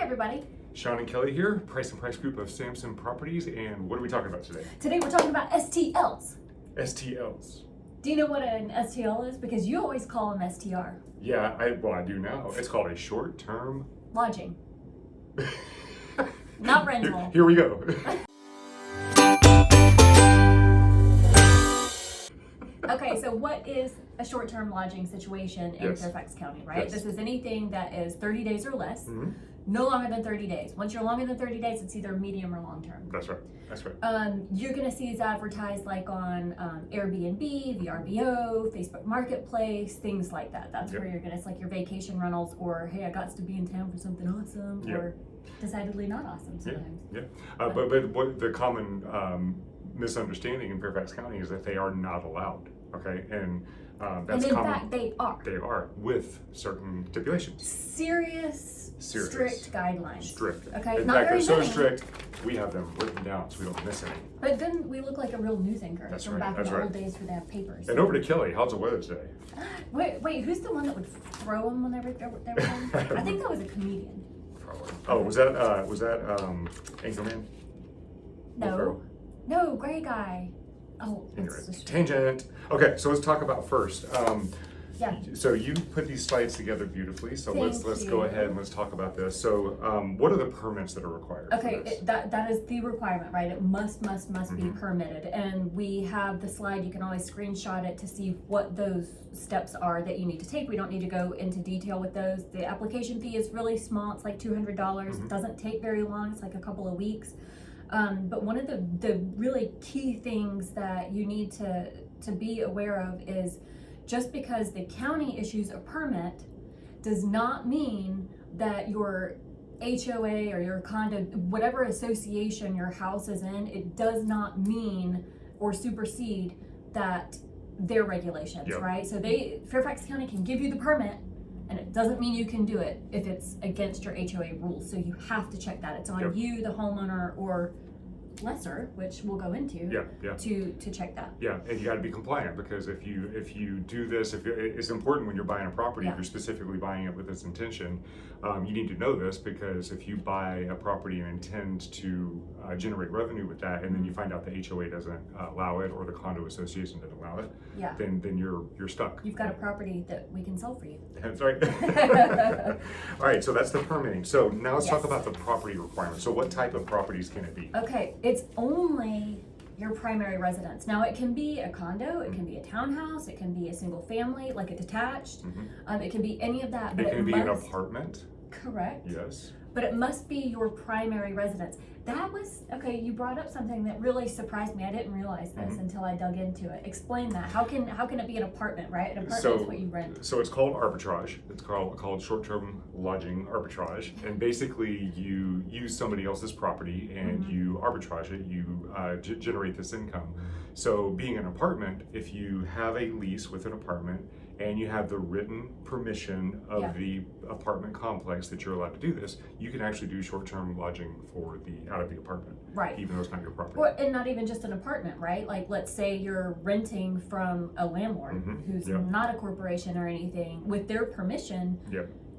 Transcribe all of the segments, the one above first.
everybody. Sean and Kelly here, Price and Price Group of Sampson Properties, and what are we talking about today? Today we're talking about STLs. STLs. Do you know what an STL is? Because you always call them STR. Yeah, I do now. It's called a short-term lodging. Not rental. Here we go. Okay, so what is a short-term lodging situation in Fairfax County, right? Yes. This is anything that is 30 days or less, no longer than 30 days. Once you're longer than 30 days, it's either medium or long-term. That's right. That's right. You're going to see these advertised like on Airbnb, VRBO, Facebook Marketplace, things like that. That's where you're going to, it's like your vacation rentals, or hey, I got to be in town for something awesome, or decidedly not awesome sometimes. But what the common misunderstanding in Fairfax County is that they are not allowed. Okay, and that's and in common. fact, they are. They are, with certain stipulations. Serious. Strict guidelines. Strict. Okay, in not fact, very they're so many. strict, we have them written down so we don't miss any. But then we look like a real news anchor That's from right. back That's in the right. old days where they have papers. And over to Kelly, how's the weather today? Wait, who's the one that would throw them when they were done? I think that was a comedian. Probably. Oh, was that Anchorman? No, gray guy. Oh, anyway, tangent. Okay, so let's talk about first. Yeah. So you put these slides together beautifully. So let's go ahead and let's talk about this. So what are the permits that are required? Okay, that is the requirement, right? It must be permitted, and we have the slide. You can always screenshot it to see what those steps are that you need to take. We don't need to go into detail with those. The application fee is really small. It's like $200. It doesn't take very long. It's like a couple of weeks. But one of the really key things that you need to be aware of is just because the county issues a permit does not mean that your HOA or your condo, whatever association your house is in, it does not mean or supersede that their regulations, right? So Fairfax County can give you the permit, and it doesn't mean you can do it if it's against your HOA rules. So you have to check that. It's on you, the homeowner, or lesser, which we'll go into, to check that. Yeah, and you got to be compliant, because if you do this, it's important when you're buying a property, if you're specifically buying it with this intention, you need to know this, because if you buy a property and intend to generate revenue with that, and then you find out the HOA doesn't allow it, or the condo association doesn't allow it, then you're stuck. You've got a property that we can sell for you. That's right. All right, so that's the permitting. So now let's talk about the property requirements. So what type of properties can it be? Okay, it's only your primary residence. Now it can be a condo, it can be a townhouse, it can be a single family, like a detached. It can be any of that. But it can be an apartment. Correct. Yes. But it must be your primary residence. That was, okay, you brought up something that really surprised me. I didn't realize this until I dug into it. Explain that. How can it be an apartment, right? An apartment is what you rent. So it's called arbitrage. It's called short-term lodging arbitrage. And basically you use somebody else's property and you arbitrage it. You generate this income. So being an apartment, if you have a lease with an apartment and you have the written permission of the apartment complex that you're allowed to do this, you can actually do short-term lodging for out of the apartment, right? Even though it's not your property. And not even just an apartment, right? Like, let's say you're renting from a landlord who's not a corporation or anything. With their permission,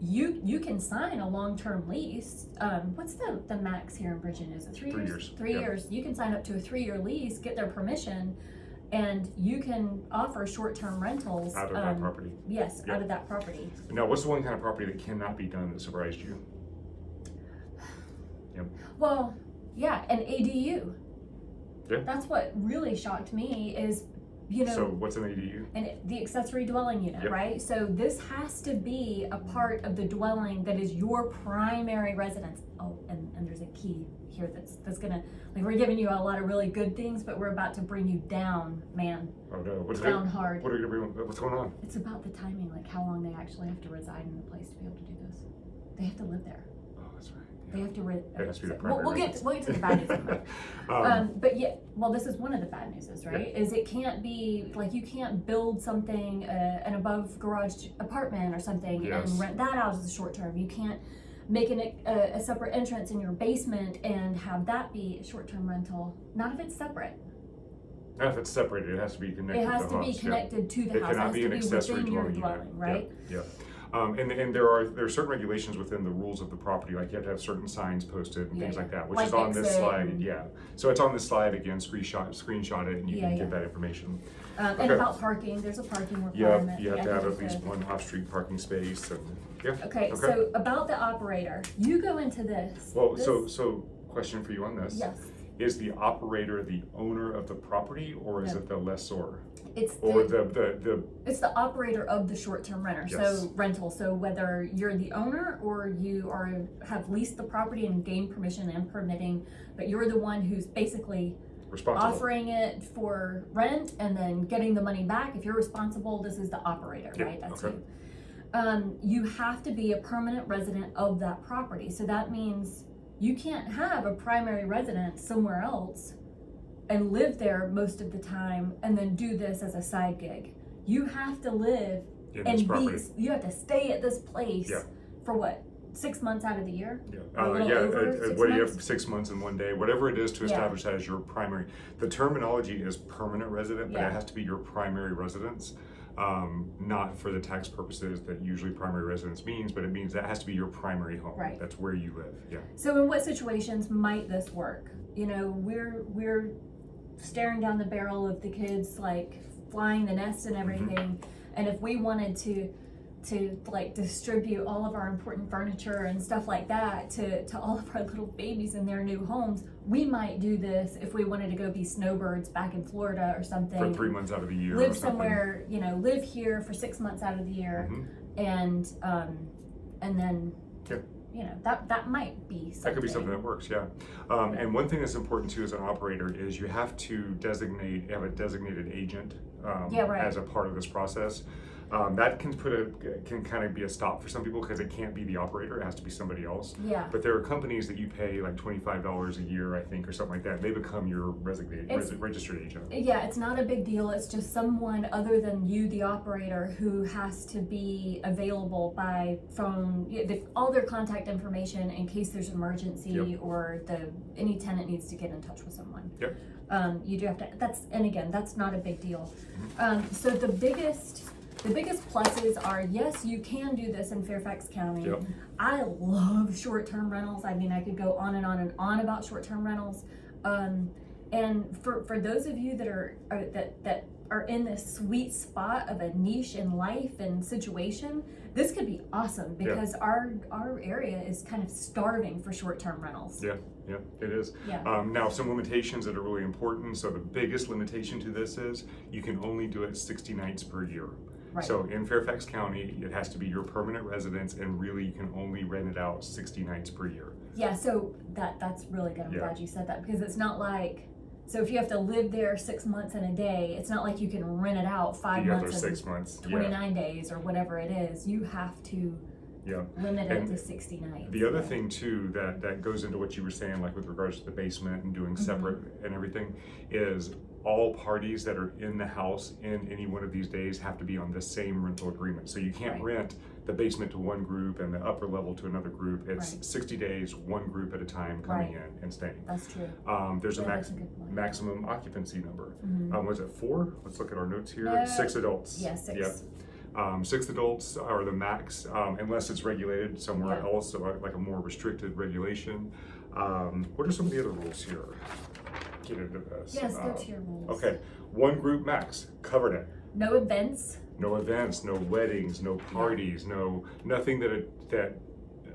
you can sign a long-term lease. What's the max here in Virginia? Is it 3 years? 3 years. 3 years. You can sign up to a 3-year lease, get their permission, and you can offer short-term rentals out of that property. Yes, out of that property. Now, what's the one kind of property that cannot be done that surprised you? Well, an ADU. That's what really shocked me is, So what's an ADU? And the accessory dwelling unit, right? So this has to be a part of the dwelling that is your primary residence. Oh, and there's a key here that's gonna, like, we're giving you a lot of really good things, but we're about to bring you down, man. Oh no, down hard. What's going on? It's about the timing, like how long they actually have to reside in the place to be able to do this. They have to live there. Oh, that's right. They have to we'll get to the bad news in a but this is one of the bad news, right? Is it can't be, like, you can't build something, an above garage apartment or something and rent that out as a short term. You can't make a separate entrance in your basement and have that be a short term rental. Not if it's separate. Not if it's separated, it has to be connected. It has to be connected to the house. It cannot be an accessory within your dwelling unit. right? Yeah. And there are certain regulations within the rules of the property, like you have to have certain signs posted and things like that, which Like is on this exit slide. and- Yeah, so it's on this slide again. Screenshot it, and you can get that information. And Okay. about parking, there's a parking Yeah, requirement. you have I to have think at least one off-street parking space, and yeah. Okay, so about the operator, you go into this. Well, this, so question for you on this. yes, Is the operator the owner of the property, or is No. it the lessor? it's Or the it's the operator of the short-term renter. Yes. So rental. So whether you're the owner or you have leased the property and gained permission and permitting, but you're the one who's basically responsible. offering it for rent and then getting the money back. If you're responsible, this is the operator, Yeah, right? That's okay. you. You have to be a permanent resident of that property. So that means you can't have a primary residence somewhere else and live there most of the time and then do this as a side gig. You have to live In and this property. you have to stay at this place Yeah. for what, 6 months out of the year? Yeah, A little over 6 what do you months? have, 6 months and 1 day, whatever it is to Yeah. establish that as your primary. The terminology is permanent resident, but Yeah. it has to be your primary residence. Not for the tax purposes that usually primary residence means, but it means that has to be your primary home. Right. That's where you live. Yeah. So in what situations might this work? You know, we're staring down the barrel of the kids like flying the nest and everything, and if we wanted to like distribute all of our important furniture and stuff like that to all of our little babies in their new homes, we might do this if we wanted to go be snowbirds back in Florida or something. For 3 months out of the year. Live or something. somewhere, you know, live here for 6 months out of the year, and then Yeah. you know that might be something. That could be something that works, yeah. And one thing that's important too as an operator is you have to have a designated agent right. as a part of this process. That can kind of be a stop for some people because it can't be the operator, it has to be somebody else. Yeah. But there are companies that you pay like $25 a year, I think, or something like that. They become your registered agent. Yeah, it's not a big deal. It's just someone other than you, the operator, who has to be available by phone, all their contact information in case there's an emergency. Yep. Or any tenant needs to get in touch with someone. Yep. You do have to. That's not a big deal. So the biggest pluses are, yes, you can do this in Fairfax County. Yep. I love short-term rentals. I mean, I could go on and on and on about short-term rentals. And for those of you that are in this sweet spot of a niche in life and situation, this could be awesome because our area is kind of starving for short-term rentals. Yeah, it is. Yeah. Now, some limitations that are really important. So the biggest limitation to this is you can only do it 60 nights per year. Right. So in Fairfax County, it has to be your permanent residence, and really you can only rent it out 60 nights per year. Yeah, so that's really good. I'm glad you said that, because it's not like, so if you have to live there 6 months and a day, it's not like you can rent it out 5 You got months those and 6 months. 29 days or whatever it is. You have to limit it And to 60 nights. The other thing too that goes into what you were saying, like with regards to the basement and doing separate and everything, is all parties that are in the house in any one of these days have to be on the same rental agreement. So you can't rent the basement to one group and the upper level to another group. It's 60 days, one group at a time coming in and staying. That's true. There's that's a good point. maximum occupancy number. Was it 4? Let's look at our notes here. No. 6 adults. Yeah, 6. Yep. 6 adults are the max, unless it's regulated somewhere else, so like a more restricted regulation. What are some of the other rules here? Get into this. Yes, go to your rules. Okay, 1 group max, covered it. No events. No events, no weddings, no parties, nothing that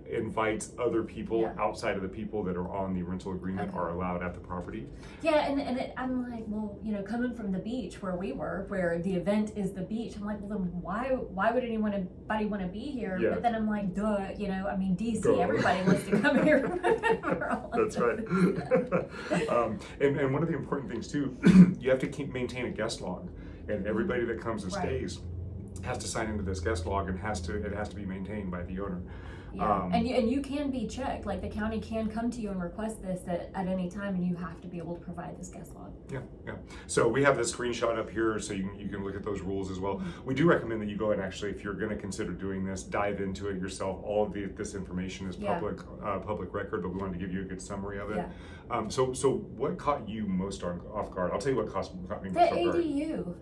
invites other people outside of the people that are on the rental agreement are allowed at the property. Yeah, I'm like, well, you know, coming from the beach where we were, where the event is the beach, I'm like, well, then why would anybody want to be here? Yeah. But then I'm like, duh, you know, I mean, DC, Duh. everybody wants to come here. That's right. And one of the important things too, you have to maintain a guest log, and everybody that comes and stays has to sign into this guest log, and it has to be maintained by the owner. Yeah, and you can be checked. Like the county can come to you and request this at any time, and you have to be able to provide this guest log. Yeah. So we have this screenshot up here, so you can look at those rules as well. We do recommend that you go and actually, if you're going to consider doing this, dive into it yourself. All of this information is public record, but we wanted to give you a good summary of it. Yeah. So what caught you most off guard? I'll tell you what caught me most The off guard. ADU.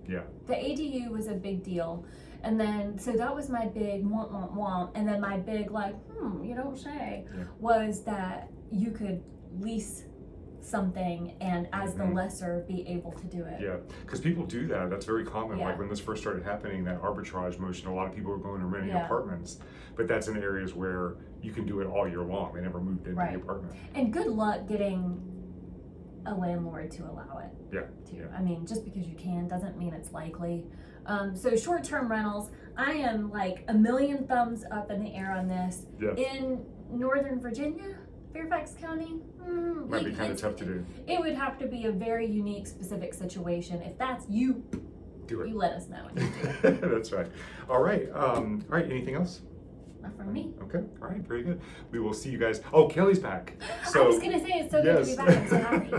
Yeah. The ADU was a big deal. And then, so that was my big womp. And then my big like, you don't say, was that you could lease something and as the lessor be able to do it. Yeah, because people do that. That's very common. Yeah. Like when this first started happening, that arbitrage motion, a lot of people were going and renting apartments, but that's in areas where you can do it all year long. They never moved into the apartment. And good luck getting a landlord to allow it. Yeah. Too. I mean, just because you can doesn't mean it's likely. So short-term rentals, I am like a million thumbs up in the air on this. Yeah. In Northern Virginia, Fairfax County, Might be kind of tough to do. It would have to be a very unique, specific situation. If that's you, do it. You let us know. And you do it. That's right. All right. Anything else? Not from me. Okay. All right. Very good. We will see you guys. Oh, Kelly's back. So I was gonna say it's so good to be back. I'm so happy.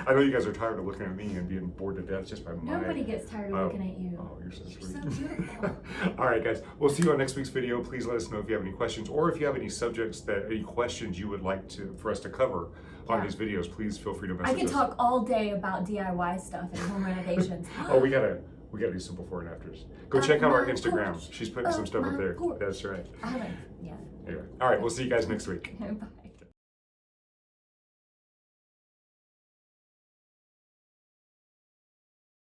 I know you guys are tired of looking at me and being bored to death just by my. Nobody gets tired of looking at you. Oh, you're so sweet. You're so beautiful. All right, guys. We'll see you on next week's video. Please let us know if you have any questions or if you have any any questions you would like for us to cover on these videos. Please feel free to message us. I can talk all day about DIY stuff and home renovations. Oh, we gotta do some before and afters. Go check out our Instagram. She's putting some stuff up there. Porch. That's right. I haven't. Yeah. Anyway, all right. We'll see you guys next week. Bye.